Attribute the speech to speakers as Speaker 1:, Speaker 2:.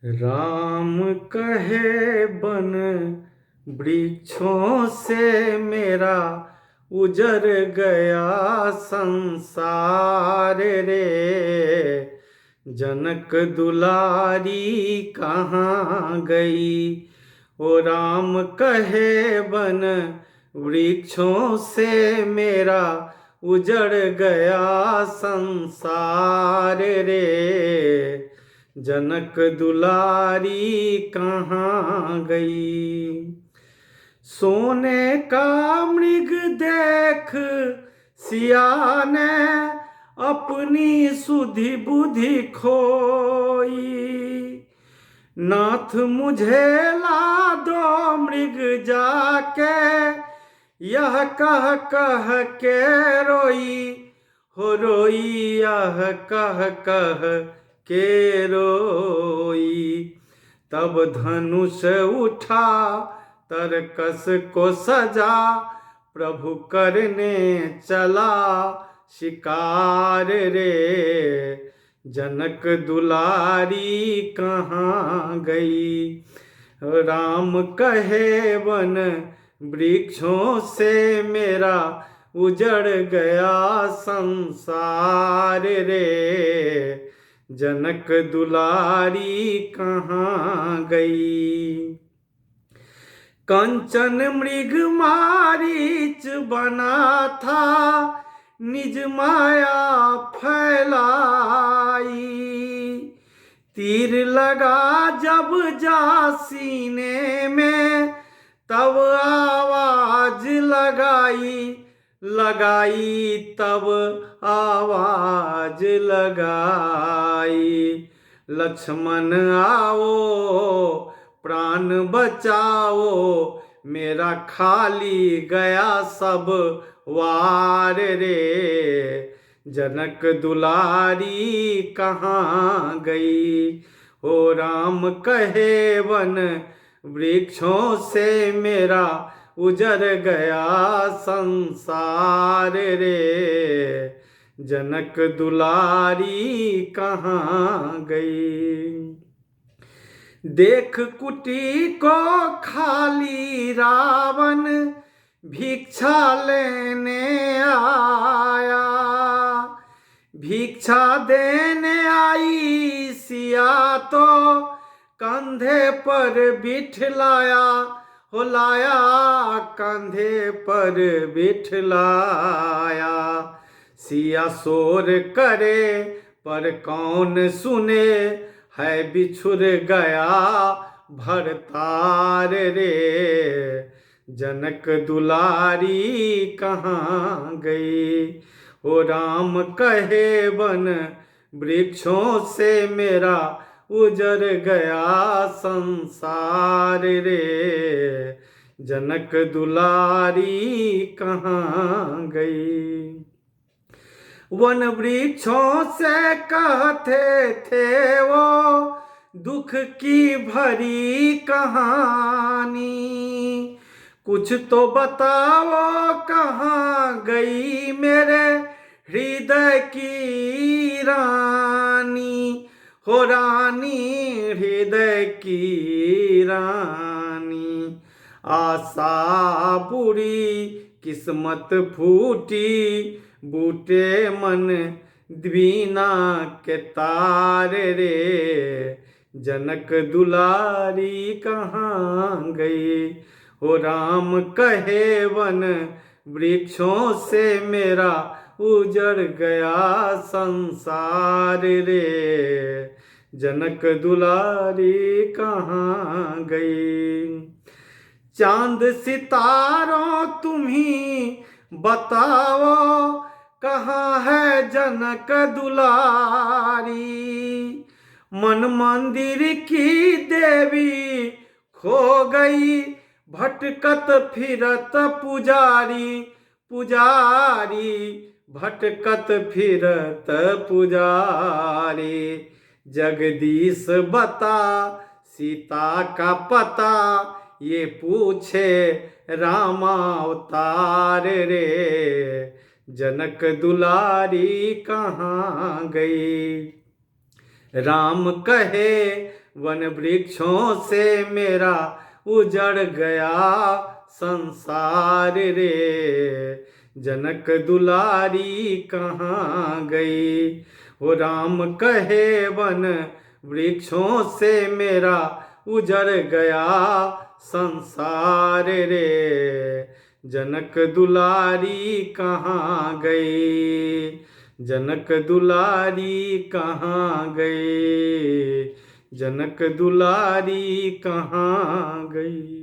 Speaker 1: राम कहे बन वृक्षों से मेरा उजर गया संसार रे। जनक दुलारी कहाँ गई। ओ राम कहे बन वृक्षों से मेरा उजड़ गया संसार रे। जनक दुलारी कहाँ गई। सोने का मृग देख सिया ने अपनी सुधि बुद्धि खोई। नाथ मुझे ला दो मृग जाके यह कह कह के रोई। हो रोई यह कह कह के रोई। तब धनुष उठा तरकस को सजा प्रभु करने चला शिकार रे। जनक दुलारी कहाँ गई। राम कहे वन वृक्षों से मेरा उजड़ गया संसार रे। जनक दुलारी कहाँ गई। कंचन मृग मारीच बना था निज माया फैलाई। तीर लगा जब जा सीने में तब आवाज लगाई तब आवाज लगाई। लक्ष्मण आओ प्राण बचाओ मेरा खाली गया सब वार रे। जनक दुलारी कहाँ गई। ओ राम कहे वन वृक्षों से मेरा उजर गया संसार रे। जनक दुलारी कहाँ गई। देख कुटी को खाली रावण भिक्षा लेने आया। भिक्षा देने आई सिया तो कंधे पर बिठलाया। हो लाया कंधे पर बिठलाया। सिया शोर करे पर कौन सुने है बिछुर गया भरतार रे। जनक दुलारी कहाँ गई। ओ राम कहे वन वृक्षों से मेरा उजर गया संसार रे। जनक दुलारी कहाँ गई। वन वृक्षों से कहते थे वो दुख की भरी कहानी। कुछ तो बताओ कहाँ गई मेरे हृदय की रानी। हो रानी हृदय की रानी। आशा बुरी किस्मत फूटी बूटे मन द्वीना के तार रे। जनक दुलारी कहाँ गई। हो राम कहे वन वृक्षों से मेरा उजड़ गया संसार रे। जनक दुलारी कहाँ गई। चांद सितारों तुम्ही बताओ कहाँ है जनक दुलारी। मन मंदिर की देवी खो गई भटकत फिरत पुजारी। भटकत फिरत पुजारी। जगदीश बता सीता का पता ये पूछे रामावतार रे। जनक दुलारी कहाँ गई। राम कहे वन वृक्षों से मेरा उजड़ गया संसार रे। जनक दुलारी कहाँ गई। हो राम कहे वन वृक्षों से मेरा उजड़ गया संसार रे। जनक दुलारी कहाँ गई। जनक दुलारी कहाँ गई। जनक दुलारी कहाँ गई।